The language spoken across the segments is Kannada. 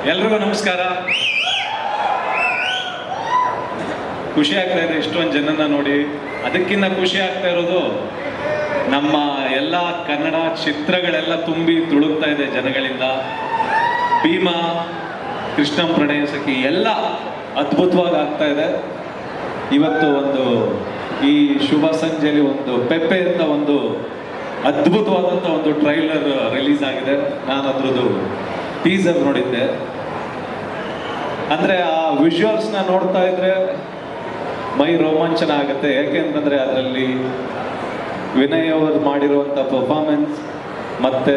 ಎಲ್ರಿಗೂ ನಮಸ್ಕಾರ. ಖುಷಿ ಆಗ್ತಾ ಇದೆ ಇಷ್ಟೊಂದು ಜನನ ನೋಡಿ. ಅದಕ್ಕಿಂತ ಖುಷಿ ಆಗ್ತಾ ಇರೋದು ನಮ್ಮ ಎಲ್ಲ ಕನ್ನಡ ಚಿತ್ರಗಳೆಲ್ಲ ತುಂಬಿ ತುಳುಕ್ತಾ ಇದೆ ಜನಗಳಿಂದ. ಭೀಮಾ, ಕೃಷ್ಣಂ ಪ್ರಣಯ ಸಖಿ ಎಲ್ಲ ಅದ್ಭುತವಾಗಿ ಆಗ್ತಾ ಇದೆ. ಇವತ್ತು ಒಂದು ಈ ಶುಭ ಸಂಜೆಯಲ್ಲಿ ಒಂದು ಪೆಪ್ಪೆ ಅಂತ ಒಂದು ಅದ್ಭುತವಾದಂಥ ಒಂದು ಟ್ರೈಲರ್ ರಿಲೀಸ್ ಆಗಿದೆ. ನಾನು ಅದ್ರದ್ದು ಟೀಸರ್ ನೋಡಿದ್ದೆ. ಅಂದರೆ ಆ ವಿಜುವಲ್ಸ್ನ ನೋಡ್ತಾ ಇದ್ರೆ ಮೈ ರೋಮಾಂಚನ ಆಗುತ್ತೆ. ಯಾಕೆಂತಂದರೆ ಅದರಲ್ಲಿ ವಿನಯ್ ಅವರು ಮಾಡಿರುವಂಥ ಪರ್ಫಾರ್ಮೆನ್ಸ್ ಮತ್ತು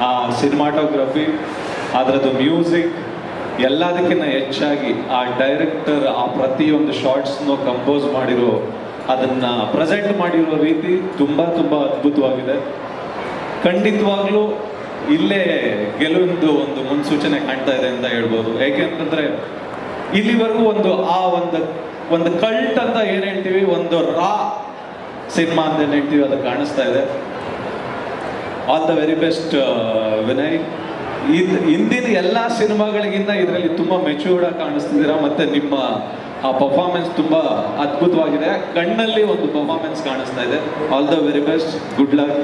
ಆ ಸಿನಿಮಾಟೋಗ್ರಫಿ, ಅದರದ್ದು ಮ್ಯೂಸಿಕ್, ಎಲ್ಲದಕ್ಕಿಂತ ಹೆಚ್ಚಾಗಿ ಆ ಡೈರೆಕ್ಟರ್ ಆ ಪ್ರತಿಯೊಂದು ಶಾರ್ಟ್ಸ್ನು ಕಂಪೋಸ್ ಮಾಡಿರೋ, ಅದನ್ನು ಪ್ರೆಸೆಂಟ್ ಮಾಡಿರೋ ರೀತಿ ತುಂಬ ತುಂಬ ಅದ್ಭುತವಾಗಿದೆ. ಖಂಡಿತವಾಗ್ಲೂ ಇಲ್ಲೇ ಗೆಲುವಿಂದು ಒಂದು ಮುನ್ಸೂಚನೆ ಕಾಣ್ತಾ ಇದೆ ಅಂತ ಹೇಳ್ಬೋದು. ಏಕೆಂತಂದರೆ ಇಲ್ಲಿವರೆಗೂ ಒಂದು ಕಲ್ಟ್ ಅಂತ ಏನು ಹೇಳ್ತೀವಿ, ಒಂದು ರಾ ಸಿನಿಮಾ ಅಂತ ಏನು ಹೇಳ್ತೀವಿ, ಅದು ಕಾಣಿಸ್ತಾ ಇದೆ. All the very best Vinay. ಹಿಂದಿನ ಎಲ್ಲ ಸಿನಿಮಾಗಳಿಗಿಂತ ಇದರಲ್ಲಿ ತುಂಬ ಮೆಚ್ಯೂರ್ಡ್ ಆಗಿ ಕಾಣಿಸ್ತಿದ್ದೀರಾ. ಮತ್ತು ನಿಮ್ಮ ಆ ಪರ್ಫಾರ್ಮೆನ್ಸ್ ತುಂಬ ಅದ್ಭುತವಾಗಿದೆ. ಕಣ್ಣಲ್ಲಿ ಒಂದು ಪರ್ಫಾರ್ಮೆನ್ಸ್ ಕಾಣಿಸ್ತಾ ಇದೆ. All the very best, good luck.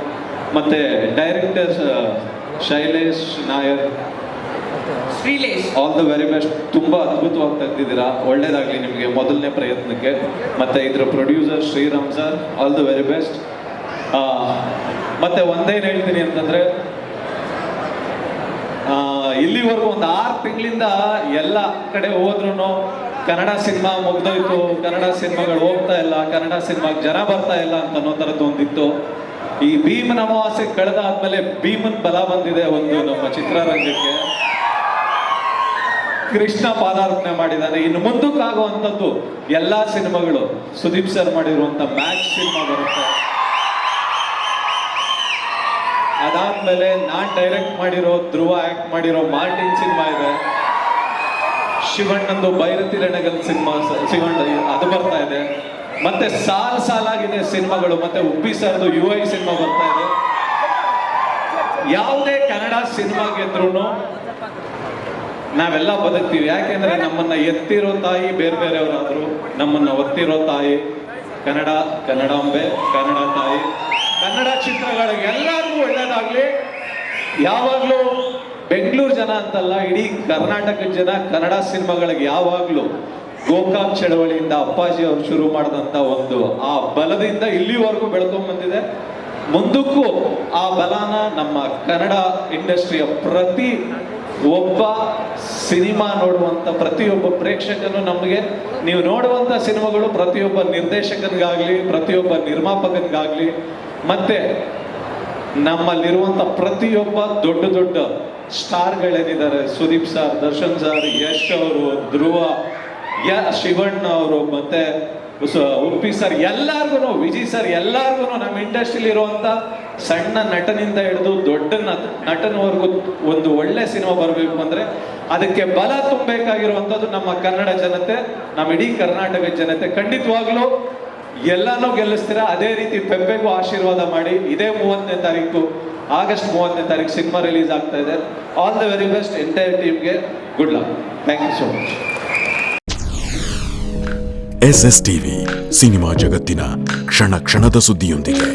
ಮತ್ತು directors Shailesh Nair, all the very best. ತುಂಬ ಅದ್ಭುತವಾಗಿ ತೆಗೆದಿದ್ದೀರಾ. ಒಳ್ಳೇದಾಗಲಿ ನಿಮಗೆ ಮೊದಲನೇ ಪ್ರಯತ್ನಕ್ಕೆ. ಮತ್ತು ಇದರ producer Sriram sir, all the very best. ಮತ್ತು ಒಂದೇನು ಹೇಳ್ತೀನಿ ಅಂತಂದರೆ, ಇಲ್ಲಿವರೆಗೂ ಒಂದು 6 ತಿಂಗಳಿಂದ ಎಲ್ಲ ಕಡೆ ಹೋದ್ರೂ ಕನ್ನಡ ಸಿನಿಮಾ ಮುಗ್ದೋಯ್ತು, ಕನ್ನಡ ಸಿನಿಮಾಗಳು ಹೋಗ್ತಾ ಇಲ್ಲ, ಕನ್ನಡ ಸಿನಿಮಾಗೆ ಜನ ಬರ್ತಾ ಇಲ್ಲ ಅಂತ ಅನ್ನೋ ಥರದ್ದು ಒಂದಿತ್ತು. ಈ ಭೀಮನ ಅಮಾವಾಸ್ಯೆ ಕಳೆದಾದ್ಮೇಲೆ ಭೀಮನ್ ಬಲ ಬಂದಿದೆ ಒಂದು ನಮ್ಮ ಚಿತ್ರರಂಗಕ್ಕೆ. ಕೃಷ್ಣ ಪಾದಾರ್ಪಣೆ ಮಾಡಿದ್ದಾನೆ. ಇನ್ನು ಮುಂದಕ್ಕಾಗುವಂಥದ್ದು ಎಲ್ಲ ಸಿನಿಮಾಗಳು ಸುದೀಪ್ ಸರ್ ಮಾಡಿರುವಂಥ ಮ್ಯಾಚ್ ಸಿನಿಮಾ ಬರುತ್ತೆ. ಅದಾದ್ಮೇಲೆ ನಾನ್ ಡೈರೆಕ್ಟ್ ಮಾಡಿರೋ, ಧ್ರುವ ಆಕ್ಟ್ ಮಾಡಿರೋ ಮಾರ್ಟಿನ್ ಸಿನಿಮಾ ಇದೆ. ಶಿವಣ್ಣಂದು ಭೈರತಿ ರಣಗಲ್ ಸಿನಿಮಾ, ಶಿವಣ್ಣ ಅದು ಬರ್ತಾ ಇದೆ. ಮತ್ತೆ ಸಾಲಾಗಿದೆ ಸಿನಿಮಾಗಳು. ಮತ್ತೆ ಉಪ್ಪಿ ಸರ್ದು UI ಸಿನಿಮಾ ಬರ್ತಾ ಇದೆ. ಯಾವುದೇ ಕನ್ನಡ ಸಿನಿಮಾ ಗೆದ್ರೂ ನಾವೆಲ್ಲ ಬದುಕ್ತೀವಿ. ಯಾಕೆಂದ್ರೆ ನಮ್ಮನ್ನ ಎತ್ತಿರೋ ತಾಯಿ ಬೇರೆ ಬೇರೆಯವರಾದ್ರು, ನಮ್ಮನ್ನ ಒತ್ತಿರೋ ತಾಯಿ ಕನ್ನಡಾಂಬೆ, ಕನ್ನಡ ತಾಯಿ. ಕನ್ನಡ ಚಿತ್ರಗಳಿಗೆ ಎಲ್ಲರಿಗೂ ಒಳ್ಳೇದಾಗ್ಲಿ. ಯಾವಾಗ್ಲೂ ಬೆಂಗಳೂರು ಜನ ಅಂತಲ್ಲ, ಇಡೀ ಕರ್ನಾಟಕದ ಜನ ಕನ್ನಡ ಸಿನಿಮಾಗಳಿಗೆ ಯಾವಾಗ್ಲೂ ಗೋಕಾಕ್ ಚಳವಳಿಯಿಂದ ಅಪ್ಪಾಜಿ ಅವರು ಶುರು ಮಾಡಿದಂಥ ಒಂದು ಆ ಬಲದಿಂದ ಇಲ್ಲಿವರೆಗೂ ಬೆಳ್ಕೊಂಡ್ ಬಂದಿದೆ. ಮುಂದಕ್ಕೂ ಆ ಬಲನ ನಮ್ಮ ಕನ್ನಡ ಇಂಡಸ್ಟ್ರಿಯ ಪ್ರತಿ ಒಬ್ಬ ಸಿನಿಮಾ ನೋಡುವಂಥ ಪ್ರತಿಯೊಬ್ಬ ಪ್ರೇಕ್ಷಕನು, ನಮಗೆ ನೀವು ನೋಡುವಂಥ ಸಿನಿಮಾಗಳು ಪ್ರತಿಯೊಬ್ಬ ನಿರ್ದೇಶಕನಿಗಾಗ್ಲಿ, ಪ್ರತಿಯೊಬ್ಬ ನಿರ್ಮಾಪಕನಿಗಾಗ್ಲಿ, ಮತ್ತೆ ನಮ್ಮಲ್ಲಿರುವಂಥ ಪ್ರತಿಯೊಬ್ಬ ದೊಡ್ಡ ದೊಡ್ಡ ಸ್ಟಾರ್ಗಳೇನಿದ್ದಾರೆ, ಸುದೀಪ್ ಸರ್, ದರ್ಶನ್ ಸರ್, ಯಶ್ ಅವರು, ಧ್ರುವ, ಶಿವಣ್ಣ ಅವರು, ಮತ್ತೆ ಉಪ್ಪಿ ಸರ್, ಎಲ್ಲಾರ್ಗು, ವಿಜಯ್ ಸರ್, ಎಲ್ಲಾರ್ಗು ನಮ್ಮ ಇಂಡಸ್ಟ್ರಿಲಿ ಇರುವಂತ ಸಣ್ಣ ನಟನಿಂದ ಹಿಡಿದು ದೊಡ್ಡ ನಟನವರೆಗೂ ಒಂದು ಒಳ್ಳೆ ಸಿನಿಮಾ ಬರಬೇಕು ಅಂದ್ರೆ ಅದಕ್ಕೆ ಬಲ ತುಂಬಬೇಕಾಗಿರುವಂಥದ್ದು ನಮ್ಮ ಕನ್ನಡ ಜನತೆ, ನಮ್ಮ ಇಡೀ ಕರ್ನಾಟಕ ಜನತೆ. ಖಂಡಿತವಾಗ್ಲೂ ಎಲ್ಲಾನು ಗೆಲ್ಲಿಸ್ತೀರಾ. ಅದೇ ರೀತಿ ಪೆಪ್ಪೆಗೂ ಆಶೀರ್ವಾದ ಮಾಡಿ. ಇದೇ 30ನೇ ತಾರೀಕು, ಆಗಸ್ಟ್ 30ನೇ ತಾರೀಕು ಸಿನಿಮಾ ರಿಲೀಸ್ ಆಗ್ತಾ ಇದೆ. All the very best entire ಟೀಮ್ಗೆ. Good luck. Thank you so much. SS TV cinema ಜಗತ್ತಿನ ಕ್ಷಣ ಕ್ಷಣದ ಸುದ್ದಿಯೊಂದಿಗೆ.